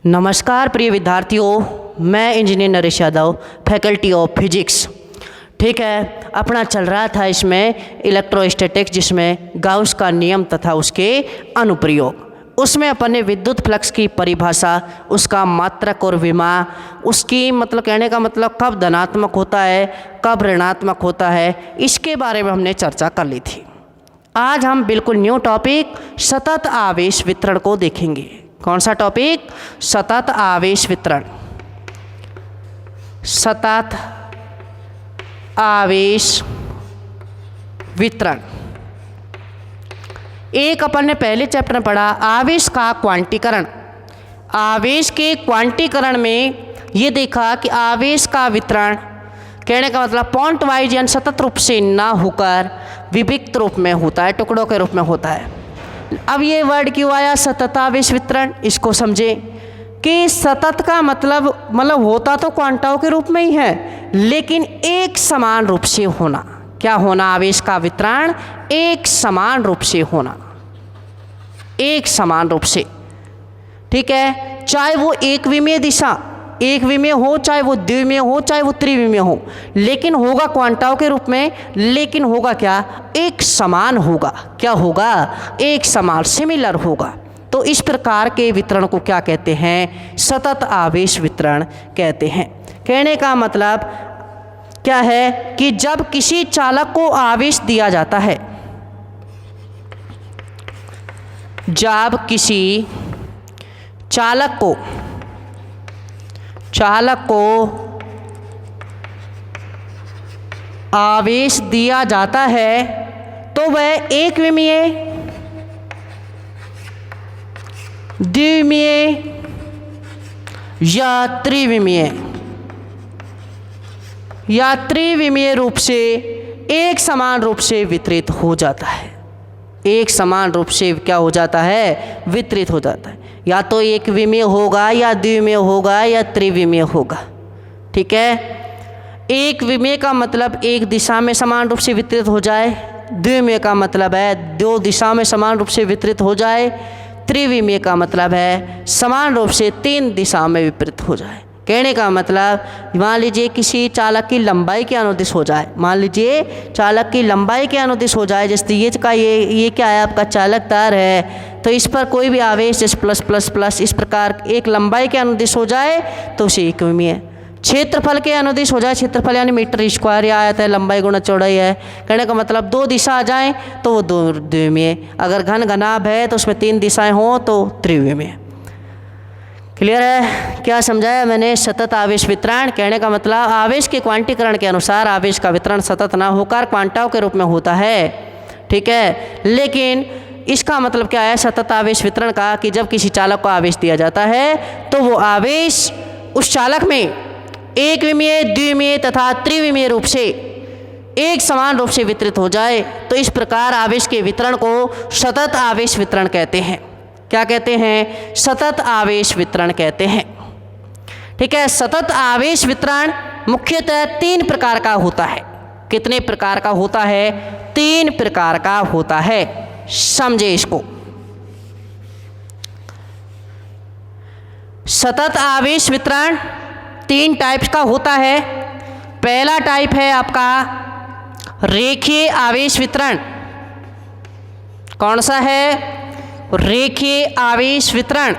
नमस्कार प्रिय विद्यार्थियों, मैं engineer Naresh Yadav, faculty of physics. ठीक है, अपना चल रहा था इसमें इलेक्ट्रोस्टैटिक्स, जिसमें गाउस का नियम तथा उसके अनुप्रयोग। उसमें अपन ने विद्युत फ्लक्स की परिभाषा, उसका मात्रक और विमा, उसकी मतलब कहने का मतलब कब धनात्मक होता है, कब ऋणात्मक होता है, इसके बारे में हमने चर्चा कर ली थी। आज हम बिल्कुल न्यू टॉपिक सतत आवेश वितरण को देखेंगे। कौन सा टॉपिक? सतत आवेश वितरण। सतत आवेश वितरण एक अपन ने पहले चैप्टर में पढ़ा, आवेश का क्वांटीकरण। आवेश के क्वांटीकरण में ये देखा कि आवेश का वितरण कहने का मतलब पॉइंट वाइज यानी सतत रूप से ना होकर विविक्त रूप में होता है, टुकड़ों के रूप में होता है। अब ये वर्ड क्यों आया सतत आवेश वितरण, इसको समझे कि सतत का मतलब होता तो क्वांटाओं के रूप में ही है, लेकिन एक समान रूप से होना। क्या होना? आवेश का वितरण एक समान रूप से होना, एक समान रूप से। ठीक है, चाहे वो एक विमीय दिशा, एक विमीय हो, चाहे वो द्विमीय हो, चाहे वो त्रिविमीय हो, लेकिन होगा क्वांटाओं के रूप में, लेकिन होगा क्या? एक समान होगा। क्या होगा? एक समान, सिमिलर होगा। तो इस प्रकार के वितरण को क्या कहते हैं? सतत आवेश वितरण कहते हैं। कहने का मतलब क्या है कि जब किसी चालक को आवेश दिया जाता है, जब किसी चालक को आवेश दिया जाता है तो वह एक विमीय, द्विविमीय या त्रिविमीय रूप से एक समान रूप से वितरित हो जाता है। एक समान रूप से क्या हो जाता है? वितरित हो जाता है। या तो एक विमीय होगा, या द्विविमीय होगा, या त्रिविमीय होगा। ठीक है, एक विमीय का मतलब एक दिशा में समान रूप से वितरित हो जाए, द्विविमीय का मतलब है दो दिशा में समान रूप से वितरित हो जाए, त्रिविमीय का मतलब है समान रूप से तीन दिशा में वितरित हो जाए। कहने का मतलब मान लीजिए किसी चालक की लंबाई के अनुदिश हो जाए, मान लीजिए चालक की लंबाई के अनुदिश हो जाए, जैसे ये क्या है, आपका चालक तार है, तो इस पर कोई भी आवेश जैसे प्लस प्लस प्लस इस प्रकार एक लंबाई के अनुदिश हो जाए तो उसे एक विमीय। क्षेत्रफल के अनुदिश हो जाए, क्षेत्रफल यानी मीटर स्क्वायर या आयत है, लंबाई गुणा चौड़ाई है। कहने का मतलब दो दिशा आ जाएं तो वो दो द्विविमीय, अगर घन घनाभ है तो उसमें तीन दिशाएं हों तो त्रिविमीय। क्लियर है? क्या समझाया मैंने? सतत आवेश वितरण कहने का मतलब आवेश के क्वांटीकरण के अनुसार आवेश का वितरण सतत ना होकर क्वांटाओं के रूप में होता है। ठीक है, लेकिन इसका मतलब क्या है सतत आवेश वितरण का? कि जब किसी चालक को आवेश दिया जाता है तो वो आवेश उस चालक में एक विमीय, द्विविमीय तथा त्रिविमीय रूप से एक समान रूप से वितरित हो जाए, तो इस प्रकार आवेश के वितरण को सतत आवेश वितरण कहते हैं। क्या कहते हैं? सतत आवेश वितरण कहते हैं। ठीक है, सतत आवेश वितरण मुख्यतः तीन प्रकार का होता है। कितने प्रकार का होता है? तीन प्रकार का होता है। समझे इसको। सतत आवेश वितरण तीन टाइप्स का होता है। पहला टाइप है आपका रेखीय आवेश वितरण। कौन सा है? रेखीय आवेश वितरण।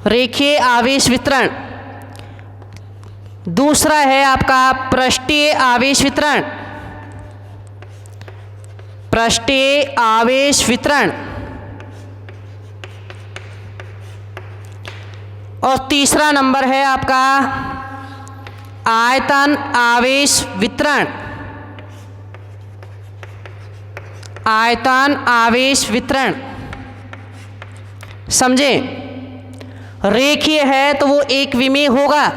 रेखीय आवेश वितरण। दूसरा है आपका पृष्ठीय आवेश वितरण। पृष्ठीय आवेश वितरण। और तीसरा नंबर है आपका आयतन आवेश वितरण। आयतन आवेश वितरण। समझे? रेखीय है तो वो एक विमीय होगा।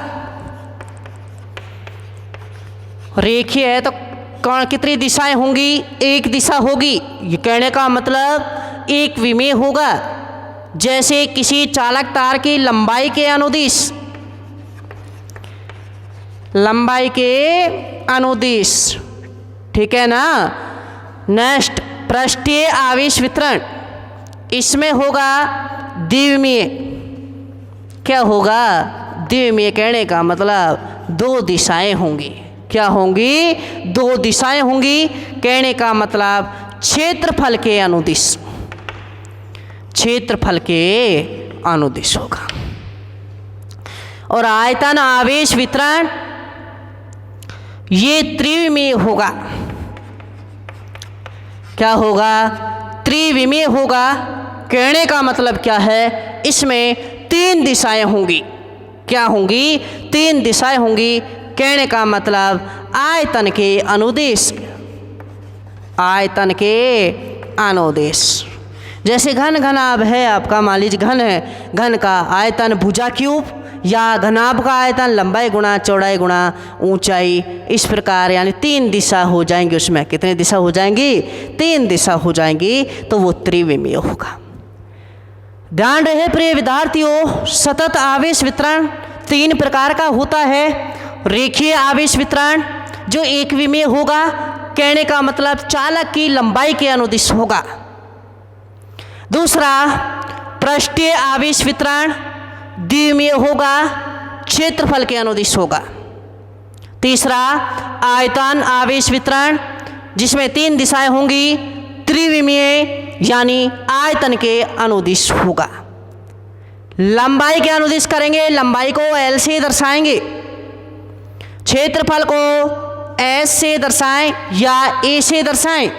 रेखीय है तो कितनी दिशाएं होंगी? एक दिशा होगी। ये कहने का मतलब एक विमीय होगा। जैसे किसी चालक तार की लंबाई के अनुदिश, लंबाई के अनुदिश। ठीक है ना? नेक्स्ट पृष्ठीय आवेश वितरण, इसमें होगा द्विमीय। क्या होगा? द्विमीय कहने का मतलब दो दिशाएं होंगी। क्या होंगी? दो दिशाएं होंगी। कहने का मतलब क्षेत्रफल के अनुदिश, क्षेत्रफल के अनुदिश होगा। और आयतन आवेश वितरण ये त्रिविमीय होगा। क्या होगा? त्रिविमीय होगा। कहने का मतलब क्या है? इसमें तीन दिशाएं होंगी। क्या होंगी? तीन दिशाएं होंगी। कहने का मतलब आयतन के अनुदिश, आयतन के अनुदिश। जैसे घन घनाभ है आपका, मान लीजिए घन है, घन का आयतन भुजा क्यूब, या घनाभ का आयतन लंबाई गुणा चौड़ाई गुणा ऊंचाई, इस प्रकार यानी तीन दिशा हो जाएंगी। उसमें कितनी दिशा हो जाएंगी? तीन दिशा हो जाएंगी, तो वो त्रिविमीय होगा। ध्यान रहे प्रिय विद्यार्थियों, सतत आवेश वितरण तीन प्रकार का होता है। रेखीय आवेश वितरण जो एक विमीय होगा। कहने का मतलब चालक की लंबाई के अनुदिश होगा। दूसरा पृष्ठीय आवेश वितरण द्विमीय होगा, क्षेत्रफल के अनुदिश होगा। तीसरा आयतन आवेश वितरण जिसमें तीन दिशाएं होंगी, त्रिविमीय यानी आयतन के अनुदिश होगा। लंबाई के अनुदिश करेंगे, लंबाई को L से दर्शाएंगे, क्षेत्रफल को S से दर्शाएं या A से दर्शाएं।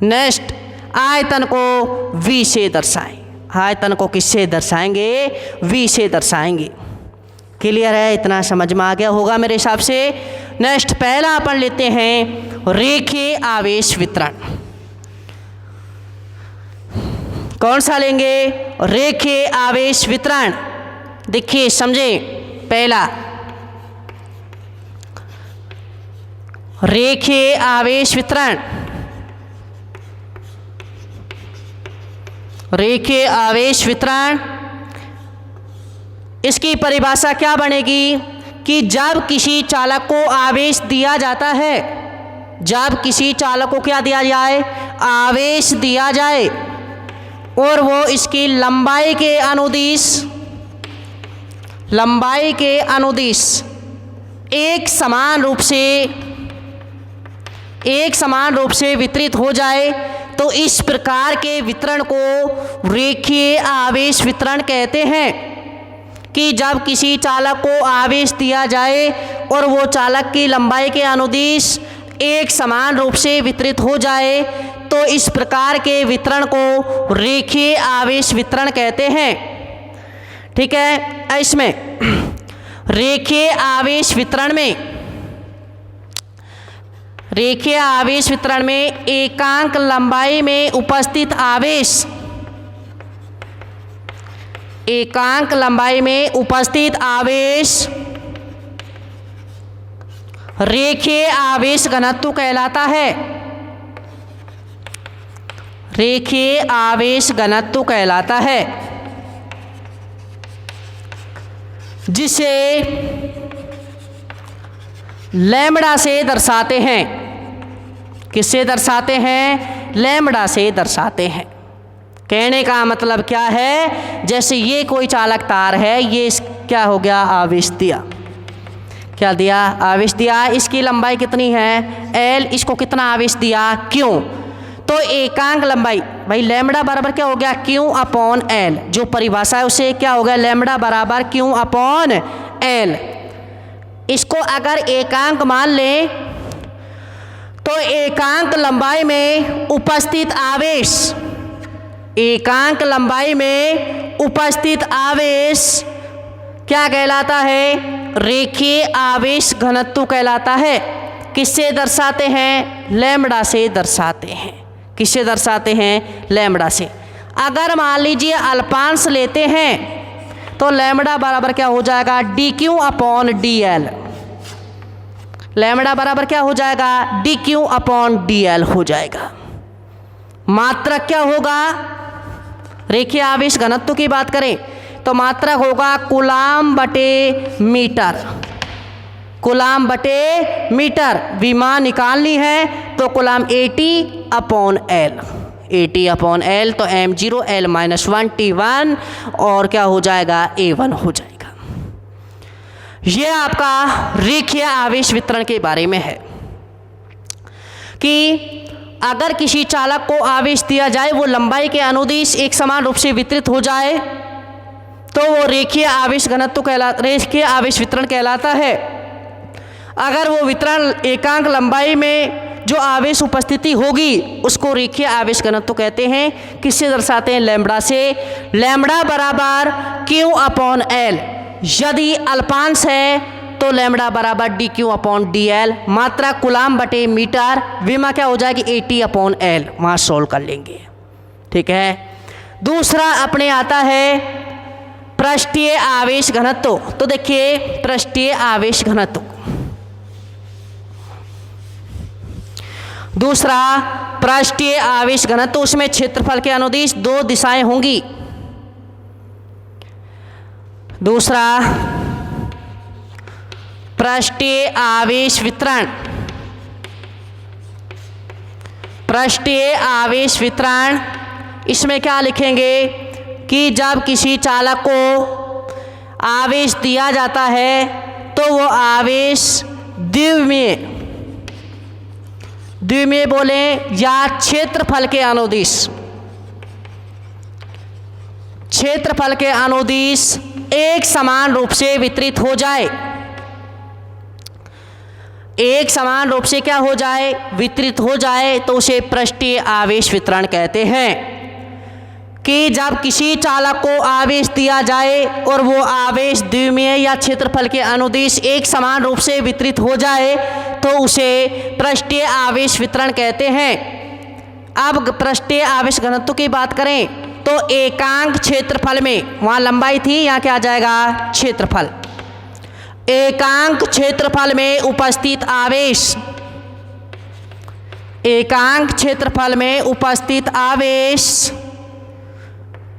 नेक्स्ट आयतन को V से दर्शाएं। आयतन को किससे दर्शाएंगे? V से दर्शाएंगे। क्लियर है? इतना समझ में आ गया होगा मेरे हिसाब से। नेक्स्ट पहला अपन लेते हैं रेखीय आवेश वितरण। कौन सा लेंगे? रेखीय आवेश वितरण। देखिए समझे, पहला रेखीय आवेश वितरण, रेखीय आवेश वितरण इसकी परिभाषा क्या बनेगी कि जब किसी चालक को आवेश दिया जाता है, जब किसी चालक को क्या दिया जाए? आवेश दिया जाए, और वो इसकी लंबाई के अनुदिश, लंबाई के अनुदिश एक समान रूप से वितरित हो जाए, तो इस प्रकार के वितरण को रेखीय आवेश वितरण कहते हैं। कि जब किसी चालक को आवेश दिया जाए और वो चालक की लंबाई के अनुदिश एक समान रूप से वितरित हो जाए, तो इस प्रकार के वितरण को रेखीय आवेश वितरण कहते हैं। ठीक है? इसमें रेखीय आवेश वितरण में, रेखीय आवेश वितरण में एकांक लंबाई में उपस्थित आवेश, एकांक लंबाई में उपस्थित आवेश रेखीय आवेश घनत्व कहलाता है। रेखीय आवेश घनत्व कहलाता है, जिसे लैम्बडा से दर्शाते हैं। किससे दर्शाते हैं? लैम्बडा से दर्शाते हैं। कहने का मतलब क्या है? जैसे ये कोई चालक तार है, ये क्या हो गया? आवेश दिया। क्या दिया? आवेश दिया। इसकी लंबाई कितनी है? L। इसको कितना आवेश दिया? Q। तो एकांक लंबाई, भाई लैम्बडा बराबर क्या हो गया? Q upon L। जो परिभाषा है उसे क्या हो गया? लैम्बडा बराबर Q अपॉन L। इसको अगर एकांक मान लें तो एकांक लंबाई में उपस्थित आवेश, एकांक लंबाई में उपस्थित आवेश क्या कहलाता है? रेखीय आवेश घनत्व कहलाता है। किससे दर्शाते हैं? लैम्बडा से दर्शाते हैं। किससे दर्शाते हैं? लैम्बडा से। अगर मान लीजिए अल्पांश लेते हैं तो लैम्बडा बराबर क्या हो जाएगा? DQ upon DL। लैम्बडा बराबर क्या हो जाएगा? DQ अपॉन DL हो जाएगा। मात्रक क्या होगा? रेखीय आवेश घनत्व की बात करें तो मात्रक होगा कूलाम बटे मीटर। कूलाम बटे मीटर। विमा निकालनी है तो coulomb AT upon L। AT/L, तो M0 L-1 T1 और क्या हो जाएगा A1 हो जाएगा। ये आपका रेखीय आवेश वितरण के बारे में है कि अगर किसी चालक को आवेश दिया जाए, वो लंबाई के अनुदिश एक समान रूप से वितरित हो जाए, तो वो रेखीय आवेश आवेश वितरण कहलाता है। अगर वो वितरण एकांक लंबाई में जो आवेश उपस्थिति होगी उसको रेखीय आवेश घनत्व कहते हैं। किससे दर्शाते हैं? लैम्ब्डा से। लैम्ब्डा बराबर Q/L। यदि अल्पांश है तो लैम्ब्डा बराबर dQ/dL। मात्रा कूलाम बटे मीटर। विमा क्या हो जाएगी? AT/L। वहाँ सोल्व कर लेंगे, ठीक है। दूसरा अपने आता है पृष्ठीय आवेश घनत्व। तो देखिए पृष्ठीय आवेश घनत्व, दूसरा पृष्ठीय आवेश घनत्व, उसमें क्षेत्रफल के अनुदिश दो दिशाएं होंगी। दूसरा पृष्ठीय आवेश वितरण। पृष्ठीय आवेश वितरण इसमें क्या लिखेंगे कि जब किसी चालक को आवेश दिया जाता है तो वो आवेश द्विमीय बोले या क्षेत्रफल के अनुदिश, क्षेत्रफल के अनुदिश एक समान रूप से वितरित हो जाए। एक समान रूप से क्या हो जाए? वितरित हो जाए, तो उसे पृष्ठीय आवेश वितरण कहते हैं। कि जब किसी चालक को आवेश दिया जाए और वो आवेश द्विमीय या क्षेत्रफल के अनुदिश एक समान रूप से वितरित हो जाए तो उसे पृष्ठीय आवेश वितरण कहते हैं। अब पृष्ठीय आवेश घनत्व की बात करें तो एकांक क्षेत्रफल में, वहाँ लंबाई थी, यहाँ क्या आ जाएगा? क्षेत्रफल। एकांक क्षेत्रफल में उपस्थित आवेश, एकांक क्षेत्रफल में उपस्थित आवेश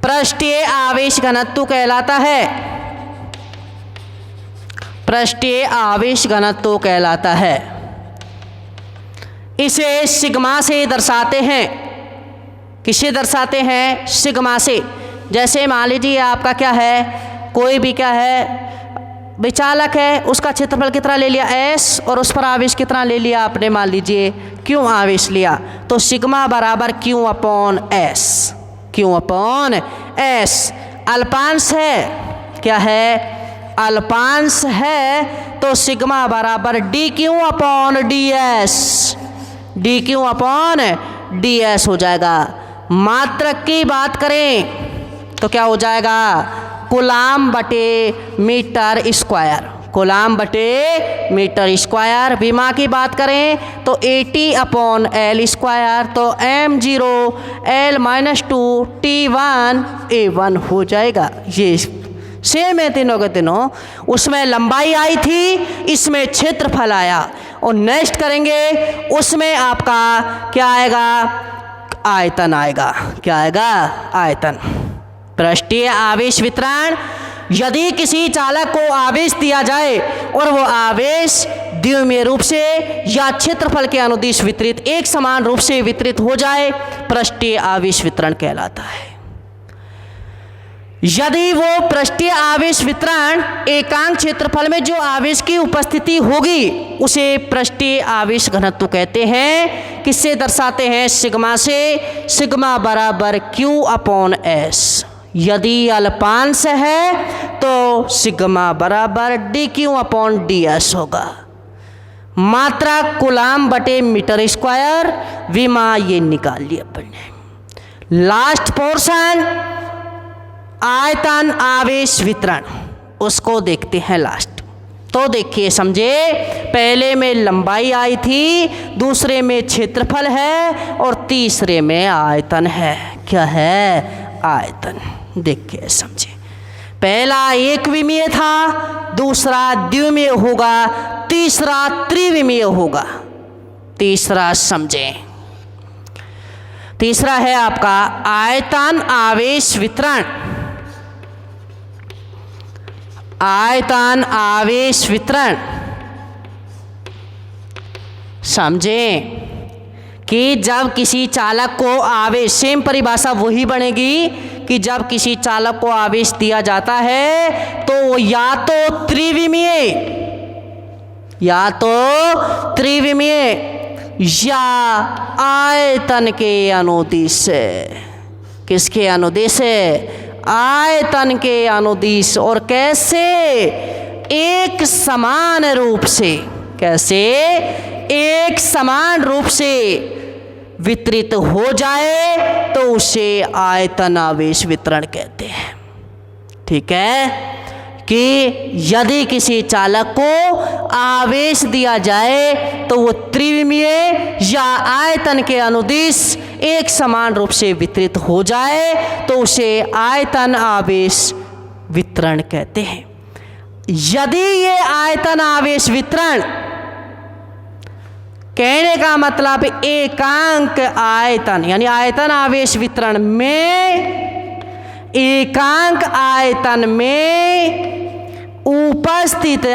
पृष्ठीय आवेश घनत्व कहलाता है। पृष्ठीय आवेश घनत्व कहलाता है। इसे सिग्मा से दर्शाते हैं। किससे दर्शाते हैं? सिग्मा से। जैसे मान लीजिए आपका क्या है, कोई भी क्या है विचालक है, उसका क्षेत्रफल कितना ले लिया? S, और उस पर आवेश कितना ले लिया आपने? मान लीजिए Q आवेश लिया, तो सिग्मा बराबर Q/S। Q/S। अल्पांश है, क्या है? अल्पांश है, तो सिग्मा बराबर dQ/ds। dQ/ds हो जाएगा। मात्रक की बात करें तो क्या हो जाएगा? कूलाम बटे मीटर स्क्वायर। कूलाम बटे मीटर स्क्वायर। विमा की बात करें तो AT/L स्क्वायर, तो M0 L-2 T1 A1 हो जाएगा। ये सेम है तीनों के तीनों। उसमें लंबाई आई थी, इसमें क्षेत्रफल आया। और नेक्स्ट करेंगे उसमें आपका क्या आएगा? आयतन आएगा। क्या आएगा? आयतन। पृष्ठीय आवेश वितरण, यदि किसी चालक को आवेश दिया जाए और वो आवेश द्विमीय रूप से या क्षेत्रफल के अनुदिश वितरित एक समान रूप से वितरित हो जाए, पृष्ठीय आवेश वितरण कहलाता है। यदि वो पृष्ठीय आवेश वितरण एकांक क्षेत्रफल में जो आवेश की उपस्थिति होगी उसे पृष्ठीय आवेश घनत्व कहते हैं। किससे दर्शाते हैं? सिग्मा से। सिग्मा बराबर Q/S। यदि अल्पांश है तो सिग्मा बराबर dQ/ds होगा। मात्रा कूलाम बटे मीटर स्क्वायर। विमा ये निकाल लिया अपन ने। लास्ट पोर्शन आयतन आवेश वितरण, उसको देखते हैं लास्ट। तो देखिए समझे, पहले में लंबाई आई थी, दूसरे में क्षेत्रफल है और तीसरे में आयतन है। क्या है? आयतन। देखिए समझे, पहला एक विमीय था, दूसरा द्विमीय होगा, तीसरा त्रिविमीय होगा। तीसरा समझे, तीसरा है आपका आयतन आवेश वितरण। आयतन आवेश वितरण समझे कि जब किसी चालक को आवेश, सेम परिभाषा वही बनेगी कि जब किसी चालक को आवेश दिया जाता है तो वो या तो त्रिविमीय या आयतन के अनुदिश से। किसके अनुदिश से? आयतन के अनुदिश। और कैसे? एक समान रूप से। कैसे? एक समान रूप से वितरित हो जाए तो उसे आयतन आवेश वितरण कहते हैं। ठीक है, कि यदि किसी चालक को आवेश दिया जाए तो वो त्रिविमीय या आयतन के अनुदिश एक समान रूप से वितरित हो जाए तो उसे आयतन आवेश वितरण कहते हैं। यदि ये आयतन आवेश वितरण, कहने का मतलब एकांक आयतन, यानी आयतन आवेश वितरण में एकांक आयतन में उपस्थित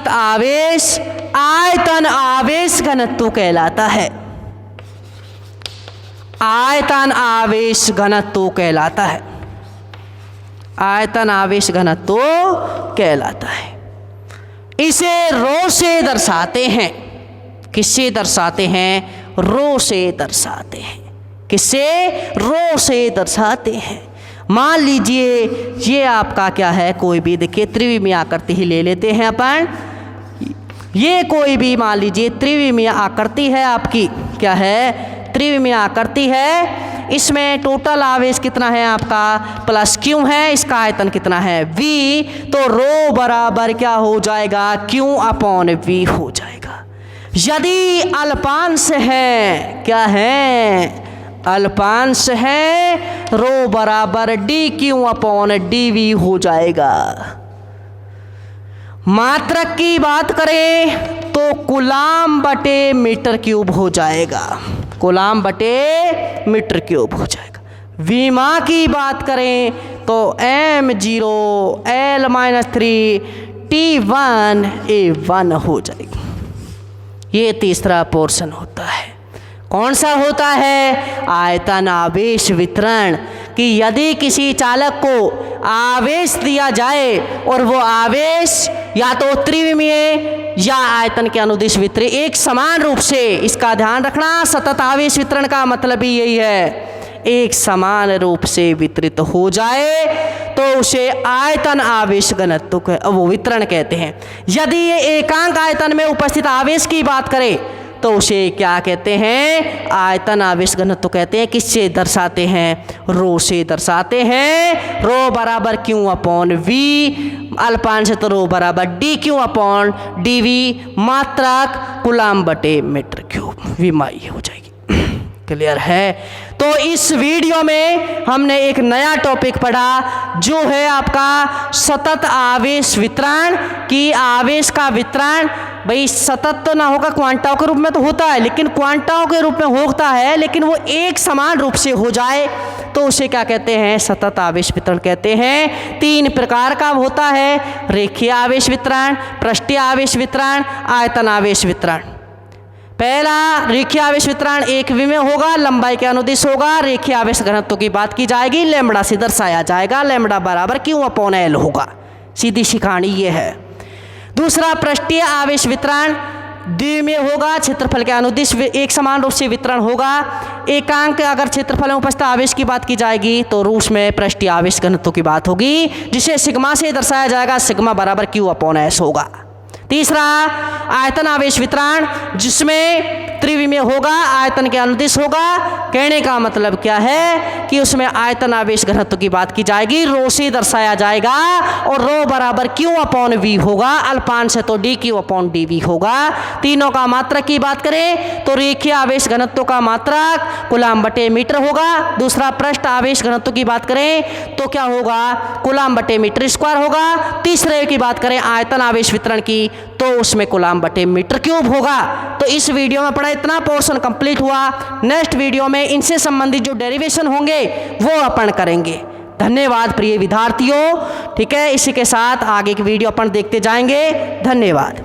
आवेश आयतन आवेश घनत्व कहलाता है। आयतन आवेश घनत्व कहलाता है। आयतन आवेश घनत्व कहलाता है। इसे रो से दर्शाते हैं। किससे दर्शाते हैं? रो से दर्शाते हैं। किससे? रो से दर्शाते हैं। मान लीजिए ये आपका क्या है, कोई भी, देखिए त्रिविमीय आकृति ही ले लेते हैं अपन। ये कोई भी मान लीजिए त्रिविमीय आकृति है आपकी, क्या है? त्रिविमीय आकृति है। इसमें टोटल आवेश कितना है आपका? प्लस क्यू है। इसका आयतन कितना है? v। तो रो बराबर क्या हो जाएगा? q अपॉन v हो जाएगा। यदि अल्पांश है, क्या है? अल्पांश है, रो बराबर dq अपॉन dv हो जाएगा। मात्रक की बात करें तो कूलाम बटे मीटर क्यूब हो जाएगा। कूलाम बटे मीटर क्यूब हो जाएगा। विमा की बात करें तो m0 L-3 T1 A1 हो जाएगी। ये तीसरा पोर्शन होता है। कौन सा होता है? आयतन आवेश वितरण। कि यदि किसी चालक को आवेश दिया जाए और वो आवेश या तो त्रिविमीय या आयतन के अनुदिश वितरित एक समान रूप से, इसका ध्यान रखना, सतत आवेश वितरण का मतलब ही यही है, एक समान रूप से वितरित हो जाए तो उसे आयतन आवेश घनत्व वो वितरण कहते हैं। यदि ये एकांक आयतन में उपस्थित आवेश की बात करें तो उसे क्या कहते हैं? आयतन आवेश घनत्व कहते हैं। किससे दर्शाते हैं? रो से दर्शाते हैं। रो बराबर क्यू अपॉन वी, अल्पांश तो रो बराबर D Q upon D V, मात्रक कूलाम बटे मीटर क्यूब, विमाई हो जाएगी। क्लियर है? तो इस वीडियो में हमने एक नया टॉपिक पढ़ा जो है आपका सतत आवेश वितरण। की आवेश का वितरण भाई सतत तो ना होगा, क्वांटाओं के रूप में तो होता है, लेकिन क्वांटाओं के रूप में होता है, लेकिन वो एक समान रूप से हो जाए तो उसे क्या कहते हैं? सतत आवेश वितरण कहते हैं। 3 प्रकार का होता है, रेखीय आवेश वितरण, पृष्ठीय आवेश वितरण, आयतन आवेश वितरण। पहला रेखीय आवेश वितरण एक विमीय होगा, लंबाई के अनुदिश होगा। रेखीय आवेश घनत्व की बात की जाएगी, लैम्बडा से दर्शाया जाएगा, लैम्बडा बराबर क्यू अपॉन एल होगा। सीधी सी कहानी ये है। दूसरा पृष्ठीय आवेश वितरण द्विमीय होगा, क्षेत्रफल के अनुदिश एक समान रूप से वितरण होगा। एकांक अगर क्षेत्रफल में उपस्थित आवेश की बात की जाएगी तो रूस में पृष्ठीय आवेश घनत्व की बात होगी, जिसे सिग्मा से दर्शाया जाएगा, सिग्मा बराबर क्यू अपॉन एस होगा। तीसरा आयतन आवेश वितरण जिसमें त्रिविमीय होगा, आयतन के अनुदिश होगा। कहने का मतलब क्या है कि उसमें आयतन आवेश घनत्व की बात की जाएगी, रो से दर्शाया जाएगा और रो बराबर क्यू अपॉन वी होगा, अल्पांश है तो D Q upon D V होगा। तीनों का मात्रक की बात करें तो रेखीय आवेश घनत्व का मात्रक कूलाम बटे मीटर होगा। दूसरा पृष्ठ आवेश घनत्व की बात करें तो क्या होगा? कूलाम बटे मीटर स्क्वायर होगा। तीसरे की बात करें आयतन आवेश वितरण की तो उसमें कूलाम बटे मीटर क्यूब होगा। तो इस वीडियो में पढ़ा इतना पोर्शन कंप्लीट हुआ। नेक्स्ट वीडियो में इनसे संबंधित जो डेरिवेशन होंगे वो अपन करेंगे। धन्यवाद प्रिय विद्यार्थियों। ठीक है, इसी के साथ आगे की वीडियो अपन देखते जाएंगे। धन्यवाद।